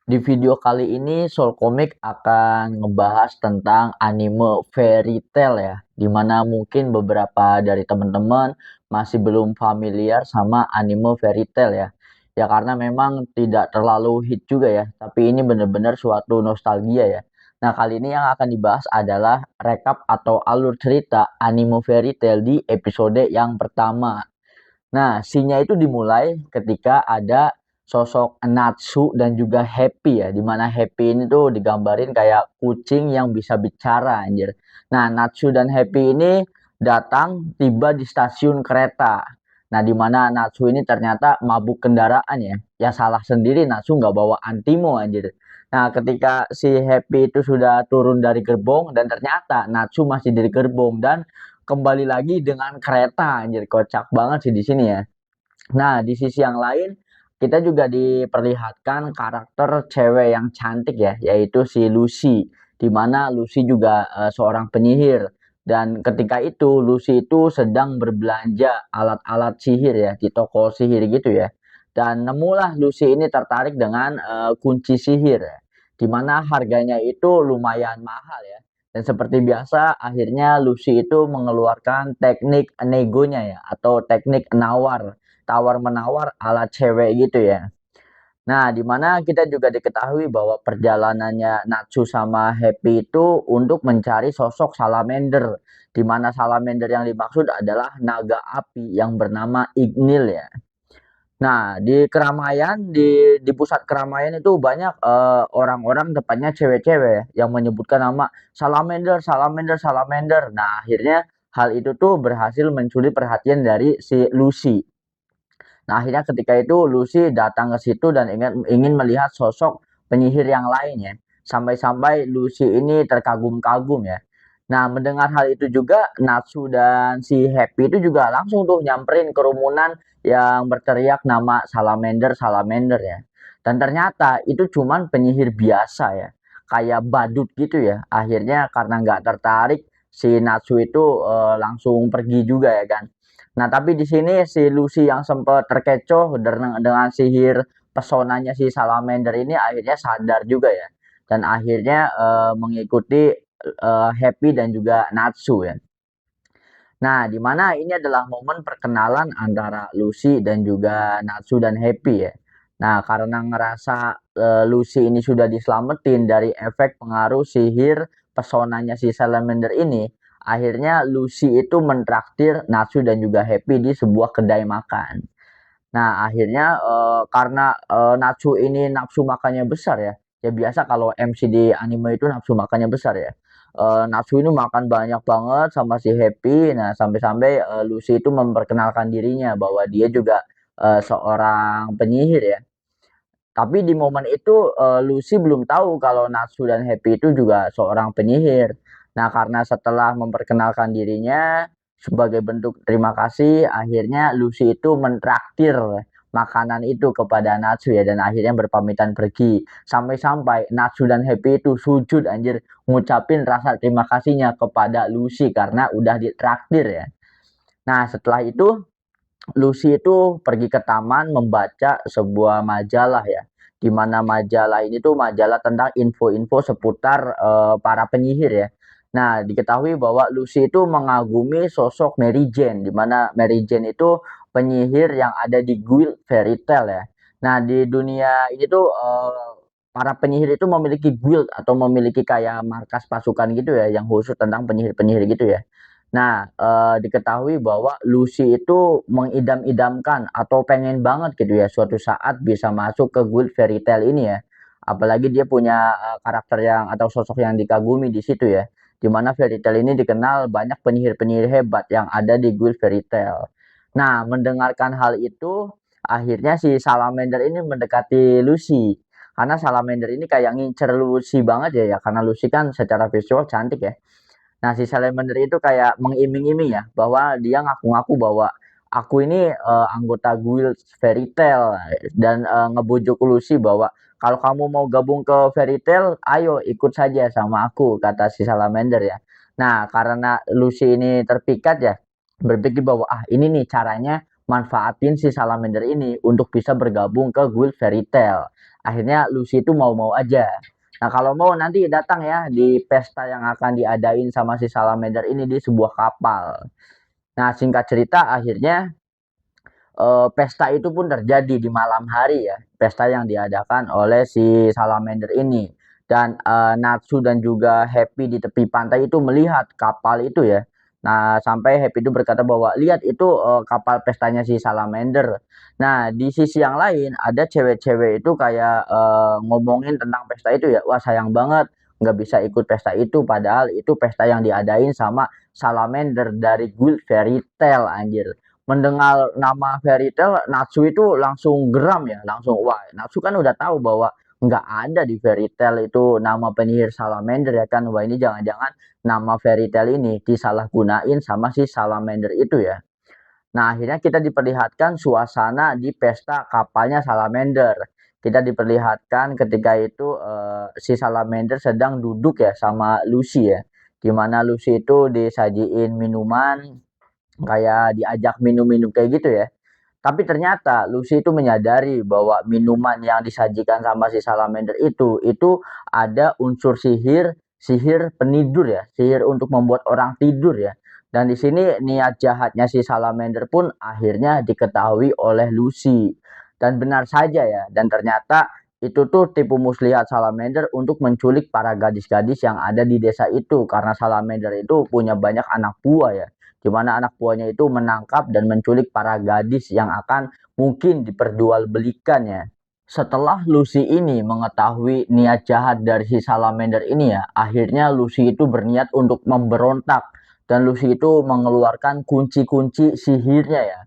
Di video kali ini Soul Comic akan ngebahas tentang anime fairy tale ya, dimana mungkin beberapa dari teman-teman masih belum familiar sama anime fairy tale ya. Ya karena memang tidak terlalu hit juga ya, tapi ini benar-benar suatu nostalgia ya. Nah kali ini yang akan dibahas adalah rekap atau alur cerita anime fairy tale di episode yang pertama. Nah, scene-nya itu dimulai ketika ada sosok Natsu dan juga Happy ya, dimana Happy ini tuh digambarin kayak kucing yang bisa bicara anjir. Nah, Natsu dan Happy ini datang tiba di stasiun kereta. Nah, dimana Natsu ini ternyata mabuk kendaraan ya. Ya salah sendiri Natsu nggak bawa antimo anjir. Nah, ketika si Happy itu sudah turun dari gerbong dan ternyata Natsu masih di gerbong dan kembali lagi dengan kereta anjir, kocak banget sih di sini ya. Nah, di sisi yang lain kita juga diperlihatkan karakter cewek yang cantik ya, yaitu si Lucy, di mana Lucy juga seorang penyihir. Dan ketika itu Lucy itu sedang berbelanja alat-alat sihir ya di toko sihir gitu ya. Dan nemulah Lucy ini tertarik dengan kunci sihir ya, di mana harganya itu lumayan mahal ya. Dan seperti biasa, akhirnya Lucy itu mengeluarkan teknik negonya ya, atau teknik tawar-menawar ala cewek gitu ya. Nah, di mana kita juga diketahui bahwa perjalanannya Natsu sama Happy itu untuk mencari sosok Salamander, di mana Salamander yang dimaksud adalah naga api yang bernama Ignil ya. Nah, di keramaian, di pusat keramaian itu banyak orang-orang, tepatnya cewek-cewek ya, yang menyebutkan nama Salamander, Salamander, Salamander. Nah, akhirnya hal itu tuh berhasil mencuri perhatian dari si Lucy. Nah, akhirnya ketika itu Lucy datang ke situ dan ingin melihat sosok penyihir yang lain ya. Sampai-sampai Lucy ini terkagum-kagum ya. Nah, mendengar hal itu juga Natsu dan si Happy itu juga langsung tuh nyamperin kerumunan yang berteriak nama Salamander, Salamander ya. Dan ternyata itu cuman penyihir biasa ya. Kayak badut gitu ya. Akhirnya karena nggak tertarik, si Natsu itu langsung pergi juga ya kan. Nah, tapi di sini si Lucy yang sempat terkecoh dengan sihir pesonanya si Salamander ini akhirnya sadar juga ya. Dan akhirnya mengikuti Happy dan juga Natsu ya. Nah, di mana ini adalah momen perkenalan antara Lucy dan juga Natsu dan Happy ya. Nah, karena ngerasa Lucy ini sudah diselamatin dari efek pengaruh sihir pesonanya si Salamander ini, akhirnya Lucy itu mentraktir Natsu dan juga Happy di sebuah kedai makan. Nah, akhirnya karena Natsu ini nafsu makannya besar ya. Ya biasa kalau MC di anime itu nafsu makannya besar ya. Natsu ini makan banyak banget sama si Happy. Nah, sampai-sampai Lucy itu memperkenalkan dirinya bahwa dia juga seorang penyihir ya. Tapi di momen itu Lucy belum tahu kalau Natsu dan Happy itu juga seorang penyihir. Nah, karena setelah memperkenalkan dirinya sebagai bentuk terima kasih, akhirnya Lucy itu mentraktir makanan itu kepada Natsu ya dan akhirnya berpamitan pergi. Sampai-sampai Natsu dan Happy itu sujud anjir ngucapin rasa terima kasihnya kepada Lucy karena udah ditraktir ya. Nah, setelah itu Lucy itu pergi ke taman membaca sebuah majalah ya, di mana majalah ini tuh majalah tentang info-info seputar para penyihir ya. Nah, diketahui bahwa Lucy itu mengagumi sosok Mary Jane, di mana Mary Jane itu penyihir yang ada di guild Fairy Tail ya. Nah, di dunia ini tuh para penyihir itu memiliki guild atau memiliki kayak markas pasukan gitu ya, yang khusus tentang penyihir-penyihir gitu ya. Nah, diketahui bahwa Lucy itu mengidam-idamkan atau pengen banget gitu ya suatu saat bisa masuk ke guild Fairy Tail ini ya. Apalagi dia punya karakter yang atau sosok yang dikagumi di situ ya. Di mana Fairy Tail ini dikenal banyak penyihir-penyihir hebat yang ada di guild Fairy Tail. Nah, mendengarkan hal itu, akhirnya si Salamander ini mendekati Lucy. Karena Salamander ini kayak ngincer Lucy banget ya, karena Lucy kan secara visual cantik ya. Nah, si Salamander itu kayak mengiming-iming ya bahwa dia ngaku-ngaku bahwa aku ini anggota guild Fairy Tail dan ngebujuk Lucy bahwa kalau kamu mau gabung ke Fairy Tail, ayo ikut saja sama aku, kata si Salamander ya. Nah, karena Lucy ini terpikat ya, berpikir bahwa ah ini nih caranya manfaatin si Salamander ini untuk bisa bergabung ke guild Fairy Tail. Akhirnya Lucy itu mau-mau aja. Nah, kalau mau nanti datang ya di pesta yang akan diadain sama si Salamander ini di sebuah kapal. Nah, singkat cerita akhirnya pesta itu pun terjadi di malam hari ya, pesta yang diadakan oleh si Salamander ini. Dan Natsu dan juga Happy di tepi pantai itu melihat kapal itu ya. Nah, sampai Happy itu berkata bahwa lihat itu kapal pestanya si Salamander. Nah, di sisi yang lain ada cewek-cewek itu kayak ngomongin tentang pesta itu ya. Wah, sayang banget nggak bisa ikut pesta itu padahal itu pesta yang diadain sama Salamander dari Guild Fairy Tail anjir. Mendengar nama Fairy Tail, Natsu itu langsung geram ya, langsung wah, Natsu kan udah tahu bahwa nggak ada di Fairy Tail itu nama penyihir Salamander ya kan. Wah, ini jangan-jangan nama Fairy Tail ini disalahgunain sama si Salamander itu ya. Nah, akhirnya kita diperlihatkan suasana di pesta kapalnya Salamander. Kita diperlihatkan ketika itu si Salamander sedang duduk ya sama Lucy ya. Dimana Lucy itu disajiin minuman, kayak diajak minum-minum kayak gitu ya. Tapi ternyata Lucy itu menyadari bahwa minuman yang disajikan sama si Salamander itu ada unsur sihir, sihir penidur ya, sihir untuk membuat orang tidur ya. Dan di sini niat jahatnya si Salamander pun akhirnya diketahui oleh Lucy. Dan benar saja ya, dan ternyata itu tuh tipu muslihat Salamander untuk menculik para gadis-gadis yang ada di desa itu karena Salamander itu punya banyak anak buah ya, di mana anak buahnya itu menangkap dan menculik para gadis yang akan mungkin diperjualbelikannya. Setelah Lucy ini mengetahui niat jahat dari si Salamander ini ya, akhirnya Lucy itu berniat untuk memberontak dan Lucy itu mengeluarkan kunci-kunci sihirnya ya.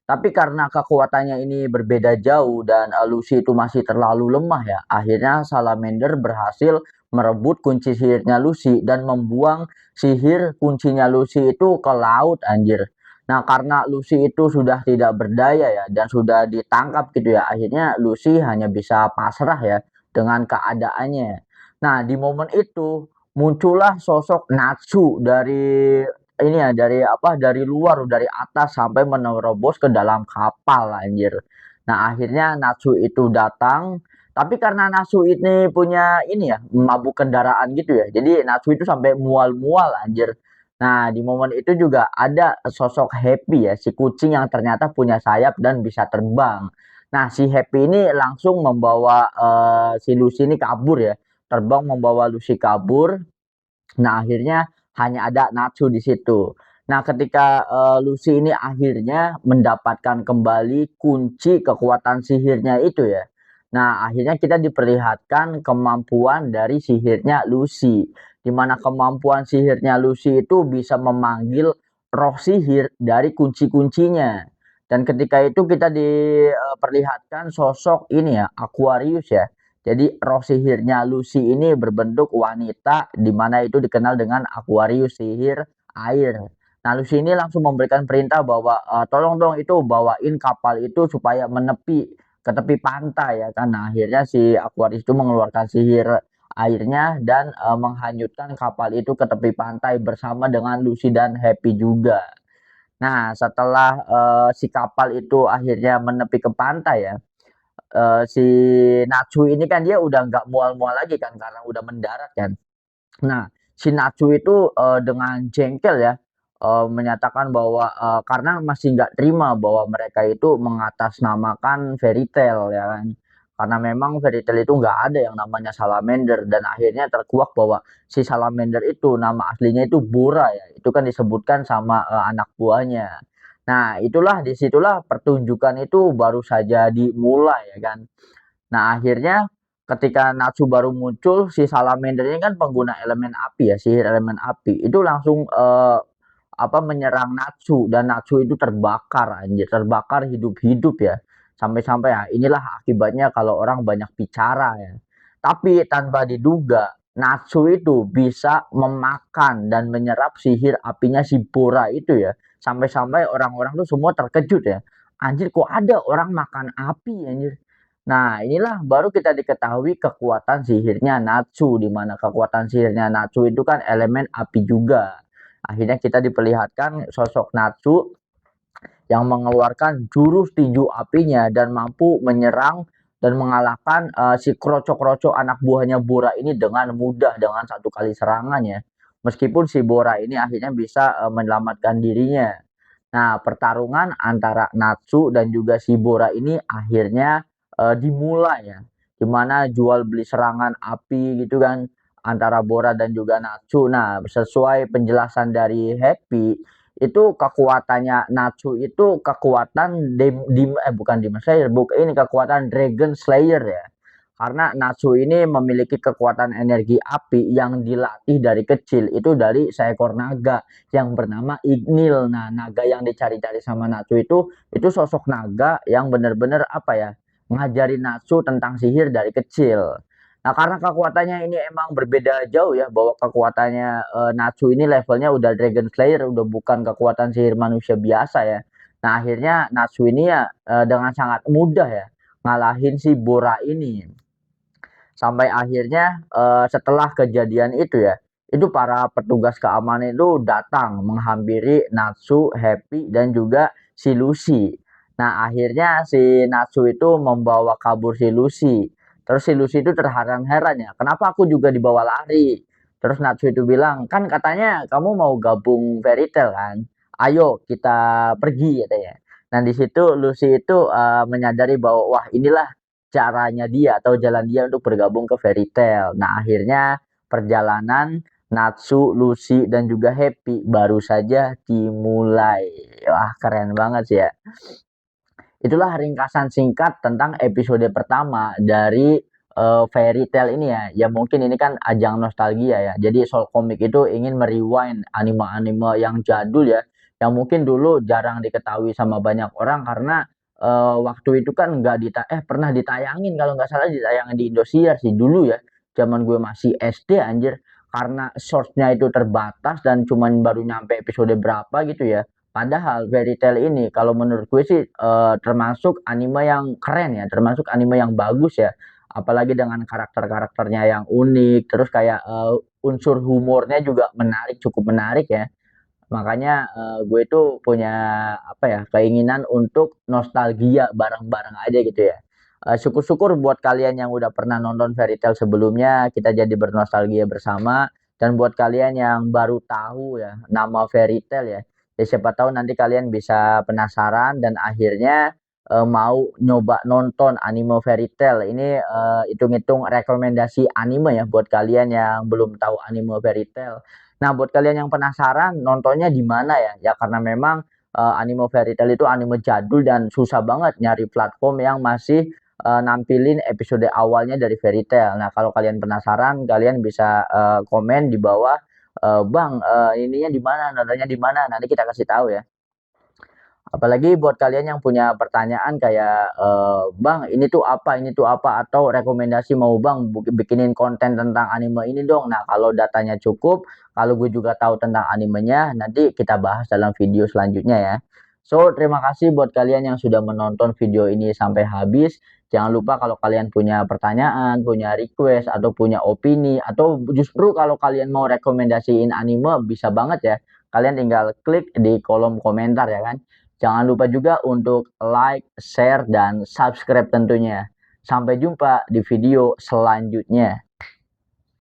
Tapi karena kekuatannya ini berbeda jauh dan Lucy itu masih terlalu lemah ya, akhirnya Salamander berhasil merebut kunci sihirnya Lucy dan membuang sihir kuncinya Lucy itu ke laut anjir. Nah, karena Lucy itu sudah tidak berdaya ya dan sudah ditangkap gitu ya. Akhirnya Lucy hanya bisa pasrah ya dengan keadaannya. Nah, di momen itu muncullah sosok Natsu dari ini ya, dari apa, dari luar, dari atas sampai menerobos ke dalam kapal anjir. Nah, akhirnya Natsu itu datang, tapi karena Natsu ini punya ini ya, mabuk kendaraan gitu ya. Jadi Natsu itu sampai mual-mual anjir. Nah, di momen itu juga ada sosok Happy ya, si kucing yang ternyata punya sayap dan bisa terbang. Nah, si Happy ini langsung membawa si Lucy ini kabur ya, terbang membawa Lucy kabur. Nah, akhirnya hanya ada Natsu di situ. Nah, ketika Lucy ini akhirnya mendapatkan kembali kunci kekuatan sihirnya itu ya. Nah, akhirnya kita diperlihatkan kemampuan dari sihirnya Lucy, di mana kemampuan sihirnya Lucy itu bisa memanggil roh sihir dari kunci-kuncinya. Dan ketika itu kita diperlihatkan sosok ini ya, Aquarius ya. Jadi roh sihirnya Lucy ini berbentuk wanita di mana itu dikenal dengan Aquarius sihir air. Nah, Lucy ini langsung memberikan perintah bahwa tolong dong itu bawain kapal itu supaya menepi ke tepi pantai ya kan. Nah, akhirnya si Aquarius itu mengeluarkan sihir airnya dan menghanyutkan kapal itu ke tepi pantai bersama dengan Lucy dan Happy juga. Nah, setelah si kapal itu akhirnya menepi ke pantai ya, si Natsu ini kan dia udah nggak mual-mual lagi kan karena udah mendarat kan. Nah, si Natsu itu dengan jengkel ya menyatakan bahwa karena masih nggak terima bahwa mereka itu mengatasnamakan Fairy Tail ya kan. Karena memang Fairy Tail itu nggak ada yang namanya Salamander dan akhirnya terkuak bahwa si Salamander itu nama aslinya itu Bora ya. Itu kan disebutkan sama anak buahnya. Nah, disitulah pertunjukan itu baru saja dimulai ya kan. Nah, akhirnya ketika Natsu baru muncul, si Salamander ini kan pengguna elemen api ya, sihir elemen api. Itu langsung apa menyerang Natsu dan Natsu itu terbakar anjir, terbakar hidup-hidup ya. Sampai-sampai ya inilah akibatnya kalau orang banyak bicara ya. Tapi tanpa diduga Natsu itu bisa memakan dan menyerap sihir apinya si Bora itu ya. Sampai-sampai orang-orang tuh semua terkejut ya. Anjir kok ada orang makan api anjir. Nah, inilah baru kita diketahui kekuatan sihirnya Natsu, di mana kekuatan sihirnya Natsu itu kan elemen api juga. Akhirnya kita diperlihatkan sosok Natsu yang mengeluarkan jurus tinju apinya dan mampu menyerang dan mengalahkan si kroco-kroco anak buahnya Bora ini dengan mudah dengan satu kali serangan ya. Meskipun si Bora ini akhirnya bisa menyelamatkan dirinya. Nah, pertarungan antara Natsu dan juga si Bora ini akhirnya dimulai ya. Dimana jual beli serangan api gitu kan antara Bora dan juga Natsu. Nah, sesuai penjelasan dari Happy, itu kekuatannya Natsu itu kekuatan bukan Demon Slayer, ini kekuatan Dragon Slayer ya. Karena Natsu ini memiliki kekuatan energi api yang dilatih dari kecil itu dari seekor naga yang bernama Ignil. Nah, naga yang dicari-cari sama Natsu itu sosok naga yang benar-benar apa ya, ngajarin Natsu tentang sihir dari kecil. Nah, karena kekuatannya ini emang berbeda jauh ya, bahwa kekuatannya Natsu ini levelnya udah Dragon Slayer, udah bukan kekuatan sihir manusia biasa ya. Nah, akhirnya Natsu ini ya dengan sangat mudah ya ngalahin si Bora ini. Sampai akhirnya setelah kejadian itu ya, itu para petugas keamanan itu datang menghampiri Natsu, Happy, dan juga si Lucy. Nah, akhirnya si Natsu itu membawa kabur si Lucy. Terus si Lucy itu terheran-heran ya, kenapa aku juga dibawa lari? Terus Natsu itu bilang, kan katanya kamu mau gabung Fairy Tail kan? Ayo kita pergi katanya. Nah, di situ Lucy itu menyadari bahwa wah inilah caranya dia atau jalan dia untuk bergabung ke Fairy Tail. Nah, akhirnya perjalanan Natsu, Lucy, dan juga Happy baru saja dimulai. Wah, keren banget sih ya. Itulah ringkasan singkat tentang episode pertama dari Fairy Tail ini ya. Ya mungkin ini kan ajang nostalgia ya. Jadi Soul Comic itu ingin merewind anime-anime yang jadul ya. Yang mungkin dulu jarang diketahui sama banyak orang karena waktu itu kan nggak pernah ditayangin, kalau nggak salah ditayangin di Indosiar sih dulu ya. Zaman gue masih SD anjir. Karena source-nya itu terbatas dan cuman baru nyampe episode berapa gitu ya. Padahal Fairy Tail ini kalau menurut gue sih termasuk anime yang keren ya, termasuk anime yang bagus ya. Apalagi dengan karakter-karakternya yang unik, terus kayak unsur humornya juga menarik, cukup menarik ya. Makanya gue itu punya apa ya, keinginan untuk nostalgia bareng-bareng aja gitu ya. Syukur-syukur buat kalian yang udah pernah nonton Fairy Tail sebelumnya, kita jadi bernostalgia bersama. Dan buat kalian yang baru tahu ya nama Fairy Tail ya, ya siapa tahu nanti kalian bisa penasaran dan akhirnya mau nyoba nonton anime Fairy Tail. Ini hitung-hitung rekomendasi anime ya buat kalian yang belum tahu anime Fairy Tail. Nah, buat kalian yang penasaran nontonnya di mana ya? Ya karena memang anime Fairy Tail itu anime jadul dan susah banget nyari platform yang masih nampilin episode awalnya dari Fairy Tail. Nah, kalau kalian penasaran, kalian bisa komen di bawah, Bang, ininya di mana, nontonnya di mana? Nanti kita kasih tahu ya. Apalagi buat kalian yang punya pertanyaan kayak, "Bang, ini tuh apa?" Atau rekomendasi, "Mau Bang bikinin konten tentang anime ini dong." Nah, kalau datanya cukup, kalau gue juga tahu tentang animenya, nanti kita bahas dalam video selanjutnya ya. So, terima kasih buat kalian yang sudah menonton video ini sampai habis. Jangan lupa kalau kalian punya pertanyaan, punya request, atau punya opini, atau justru kalau kalian mau rekomendasiin anime, bisa banget ya. Kalian tinggal klik di kolom komentar ya kan. Jangan lupa juga untuk like, share, dan subscribe tentunya. Sampai jumpa di video selanjutnya.